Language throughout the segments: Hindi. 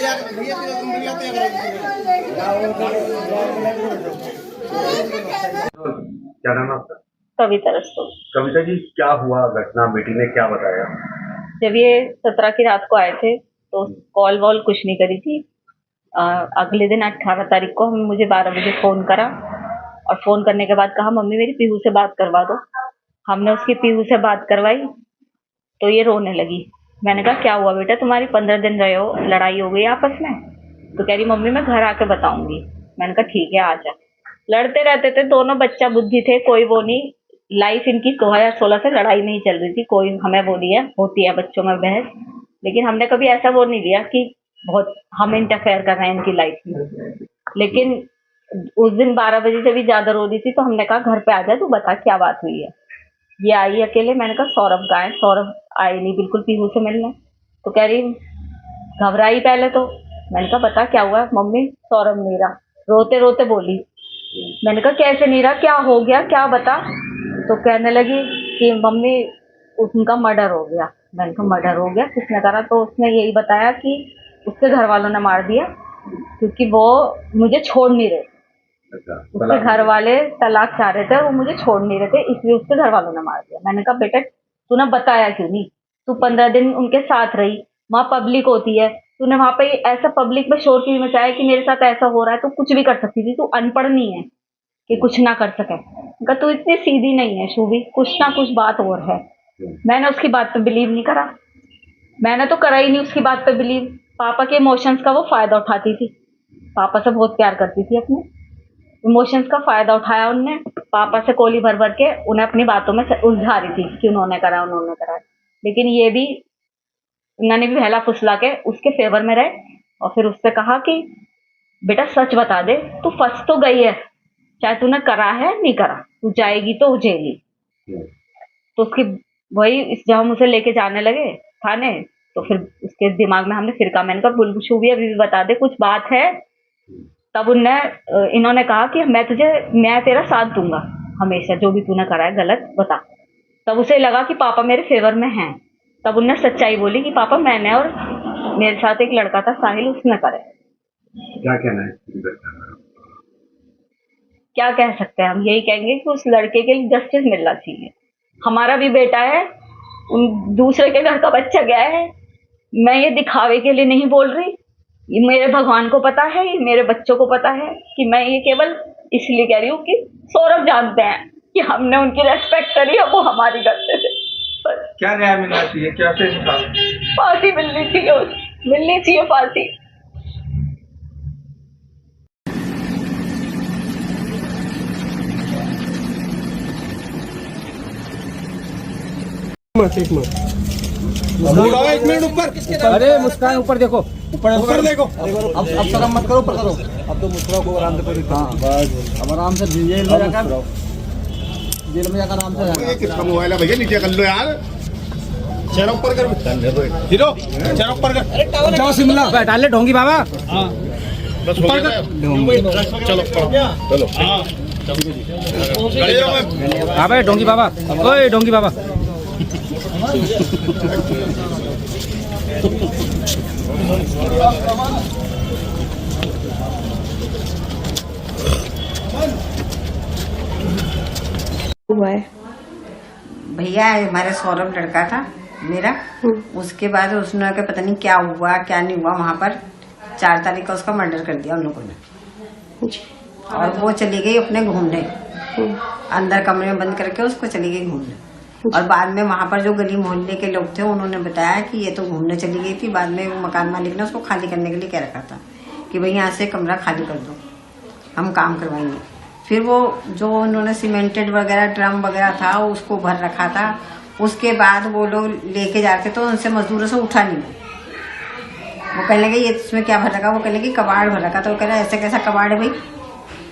क्या नाम है आपका? कविता रस्तोगी। कविता जी, क्या हुआ घटना? बेटी ने क्या बताया? जब ये 17 की रात को आए थे तो कॉल वॉल कुछ नहीं करी थी। अगले दिन 18 तारीख को मुझे 12 बजे फोन करा और फोन करने के बाद कहा मम्मी मेरी पीहू से बात करवा दो। हमने उसकी पीहू से बात करवाई तो ये रोने लगी। मैंने कहा क्या हुआ बेटा, तुम्हारी 15 दिन रहे हो, लड़ाई हो गई आपस में? तो कह रही मम्मी मैं घर आके बताऊंगी। मैंने कहा ठीक है आ जा। लड़ते रहते थे दोनों, बच्चा बुद्धि थे, कोई वो नहीं। लाइफ इनकी 2016 से लड़ाई में ही चल रही थी। कोई हमें वो नहीं है, होती है बच्चों में बहस, लेकिन हमने कभी ऐसा वो नहीं लिया कि बहुत हम इंटरफेयर कर रहे हैं इनकी लाइफ में। लेकिन उस दिन 12 बजे जब भी ज्यादा रो रही थी तो हमने कहा घर पे आ जा, तू बता क्या बात हुई है। ये आई अकेले। मैंने कहा सौरभ कहाँ है? सौरभ आई नहीं बिल्कुल पीहू से मिलने। तो कह रही घबराई पहले तो। मैंने कहा बता क्या हुआ? मम्मी सौरभ नहीं रहा। रोते रोते बोली। मैंने कहा कैसे नहीं रहा, क्या हो गया, क्या बता। तो कहने लगी कि मम्मी उनका मर्डर हो गया। मैंने कहा मर्डर हो गया, किसने करा? तो उसने यही बताया कि उसके घर वालों ने मार दिया क्योंकि वो मुझे छोड़ नहीं रहे। उसके घर वाले तलाक चाह रहे थे और वो मुझे छोड़ नहीं रहे थे, इसलिए उसके घर वालों ने मार दिया। मैंने कहा बेटा तूने बताया क्यों नहीं? तू 15 दिन उनके साथ रही, वहाँ पब्लिक होती है, तूने वहां पे ऐसा पब्लिक में शोर क्यों मचाया कि मेरे साथ ऐसा हो रहा है? तू कुछ भी कर सकती थी, तू अनपढ़ नहीं है कि कुछ ना कर सके। उनका तू इतनी सीधी नहीं है शूबी, कुछ ना कुछ बात और है। मैंने उसकी बात पे बिलीव नहीं करा। मैंने तो करा ही नहीं उसकी बात पे बिलीव। पापा के इमोशंस का वो फायदा उठाती थी। पापा से बहुत प्यार करती थी, अपने इमोशंस का फायदा उठाया उनने। पापा से कोली भर भर के उन्हें अपनी बातों में उलझा रही थी कि उन्होंने करा उन्होंने करा। लेकिन ये भी उन्होंने भी बहला फुसला के उसके फेवर में रहे और फिर उससे कहा कि बेटा सच बता दे, तू फंस तो गई है, चाहे तूने करा है नहीं करा, तू जाएगी तो जेली। तो उसकी वही जब हम उसे लेके जाने लगे थाने तो फिर उसके दिमाग में हमने फिर कहा, मैंने कहा बुलबुल अभी भी बता दे कुछ बात है। तब इन्होंने कहा कि मैं तेरा साथ दूंगा हमेशा, जो भी तूने करा है गलत बता। तब उसे लगा कि पापा मेरे फेवर में हैं। तब उन्हें सच्चाई बोली कि पापा मैंने और मेरे साथ एक लड़का था साहिल, उसने करे। क्या कहना है? क्या कह सकते हैं हम? यही कहेंगे कि उस लड़के के लिए जस्टिस मिलना चाहिए। हमारा भी बेटा है, उन दूसरे के घर का बच्चा गया है। मैं ये दिखावे के लिए नहीं बोल रही, ये मेरे भगवान को पता है, ये मेरे बच्चों को पता है कि मैं ये केवल इसलिए कह रही हूँ कि सौरभ जानते हैं कि हमने उनकी रेस्पेक्ट करी और वो हमारी करते थे। क्या न्याय मिलना चाहिए? क्या फांसी मिलनी चाहिए फांसी। एक मिनट ऊपर। अरे मुस्कान ऊपर देखो, ऊपर देखो। अब शर्म मत करो, ऊपर करो। अब तो मुस्कुराओ को आराम से करो। हाँ बस अब आराम से जेल में जाकर आराम से। किसका मोबाइल है भैया? नीचे कर लो यार। चेहरा ऊपर कर हीरो, चेहरा ऊपर कर। जाओ शिमला डाल ले ढोंगी बाबा। हाँ ऊपर कर। चलो चलो। हाँ भाई ढोंगी बाबा, ओए ढोंगी बाबा। भैया हमारे सौरभ लड़का था मेरा। उसके बाद उसने के पता नहीं क्या हुआ क्या नहीं हुआ, वहाँ पर 4 तारीख का उसका मर्डर कर दिया उन लोगों ने। और वो चली गई अपने घूमने, अंदर कमरे में बंद करके उसको चली गई घूमने। और बाद में वहाँ पर जो गली मोहल्ले के लोग थे उन्होंने बताया कि ये तो घूमने चली गई थी। बाद में मकान मालिक ने उसको खाली करने के लिए कह रखा था कि भाई यहाँ से कमरा खाली कर दो, हम काम करवाएंगे। फिर वो जो उन्होंने सीमेंटेड वगैरह ड्रम वगैरह था उसको भर रखा था। उसके बाद वो लोग लेके जाते तो उनसे मजदूरों से उठा नहीं। वो कहने लगे ये इसमें क्या भर रखा? वो कहने लगी कबाड़ भर रखा। तो वो कह रहा ऐसे कैसा कबाड़ है भाई?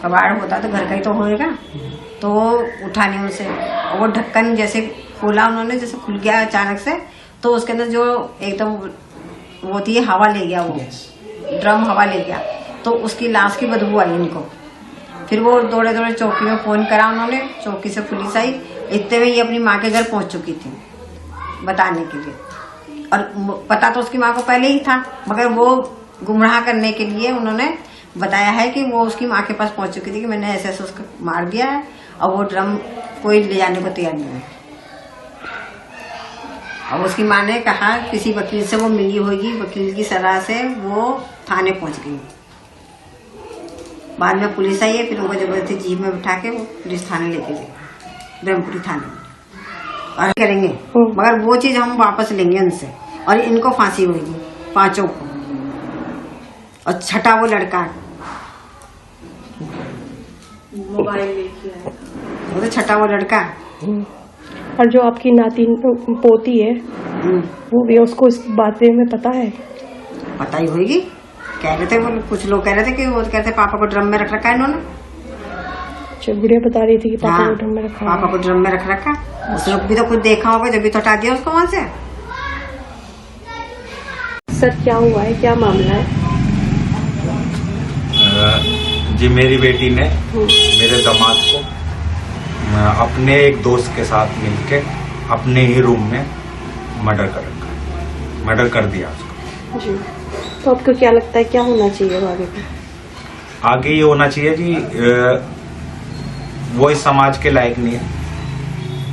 कबाड़ होता तो घर का ही तो होएगा। तो उठा नहीं उनसे। और वो ढक्कन जैसे खोला उन्होंने, जैसे खुल गया अचानक से, तो उसके अंदर जो एकदम वो होती है हवा ले गया, वो ड्रम हवा ले गया। तो उसकी लाश की बदबू आई इनको। फिर वो दौड़े दौड़े चौकी में फोन करा उन्होंने, चौकी से पुलिस आई। इतने में ये अपनी माँ के घर पहुंच चुकी थी बताने के लिए। और पता तो उसकी माँ को पहले ही था, मगर वो गुमराह करने के लिए उन्होंने बताया है कि वो उसकी माँ के पास पहुंच चुकी थी कि मैंने ऐसे ऐसे उसको मार दिया है और वो ड्रम कोई ले जाने को तैयार नहीं है। और उसकी माँ ने कहा किसी वकील से वो मिली होगी, वकील की सलाह से वो थाने पहुंच गई। बाद में पुलिस आई है, फिर उनको जबरदस्ती जीप में बिठा के वो पुलिस थाने लेके गए, ब्रह्मपुरी थाने में। और करेंगे मगर वो चीज हम वापस लेंगे उनसे और इनको फांसी होगी पांचों को। और छठा वो लड़का मोबाइल लेके आया। वो तो छठा वो लड़का। और जो आपकी नातिन पोती है वो भी उसको इस बारे में पता है? पता ही होगी। कह रहे थे वो, कुछ लोग कह रहे थे कि वो कहते पापा को ड्रम में रख रखा है इन्होंने। गुड़िया बता रही थी कि पापा हाँ, को ड्रम में रखा है। पापा को ड्रम में रख रखा। उसने भी तो कुछ देखा होगा जब भी तो हटा दिया उसको वहां से। सर क्या हुआ है, क्या मामला है? जी मेरी बेटी ने मेरे दामाद को अपने एक दोस्त के साथ मिलके अपने ही रूम में मर्डर कर दिया उसको। जी, तो आपको क्या लगता है क्या होना चाहिए आगे पे? आगे ये होना चाहिए जी, वो इस समाज के लायक नहीं है,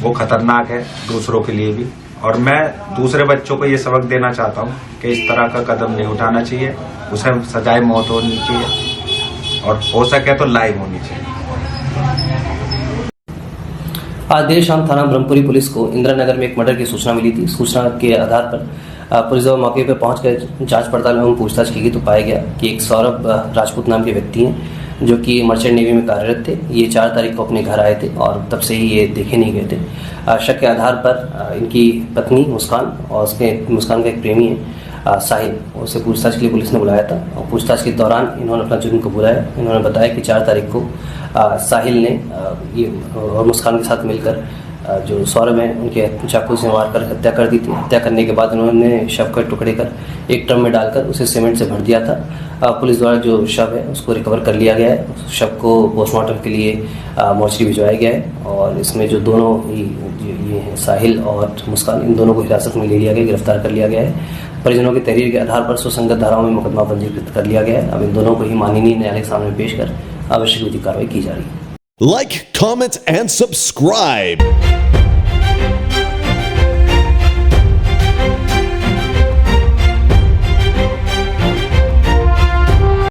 वो खतरनाक है दूसरों के लिए भी। और मैं दूसरे बच्चों को ये सबक देना चाहता हूँ कि इस तरह का कदम नहीं उठाना चाहिए, उसे सजाए मौत होनी चाहिए और हो सके तो लाइव होनी चाहिए। आज देर शाम थाना ब्रह्मपुरी पुलिस को इंदिरा नगर में एक मर्डर की सूचना मिली थी। सूचना के आधार पर पुलिस जब मौके पर पहुंचकर जांच पड़ताल एवं पूछताछ की गई तो पाया गया कि एक सौरभ राजपूत नाम के व्यक्ति हैं जो कि मर्चेंट नेवी में कार्यरत थे। ये 4 तारीख को अपने घर आए थे और तब से ही ये देखे नहीं गए थे। शक के आधार पर इनकी पत्नी मुस्कान और मुस्कान का एक प्रेमी है साहिल, उसे पूछताछ के लिए पुलिस ने बुलाया था। और पूछताछ के दौरान इन्होंने अपना जुर्म कबूला है। इन्होंने बताया कि 4 तारीख को साहिल ने ये और मुस्कान के साथ मिलकर जो सौरभ है उनके चाकू से मारकर हत्या कर दी थी। हत्या करने के बाद उन्होंने शव का टुकड़े कर एक ड्रम में डालकर उसे सीमेंट से भर दिया था। पुलिस द्वारा जो शव है उसको रिकवर कर लिया गया है। शव को पोस्टमार्टम के लिए मोर्चरी भिजवाया गया है और इसमें जो दोनों ये हैं साहिल और मुस्कान, इन दोनों को हिरासत में ले लिया गया, गिरफ्तार कर लिया गया है। परिजनों की तहरीर के आधार पर सुसंगत धाराओं में मुकदमा पंजीकृत कर लिया गया है। अब इन दोनों को ही माननीय न्यायालय के सामने पेश कर आवश्यक विधिक कार्रवाई की जा रही है। Like, comment, and subscribe.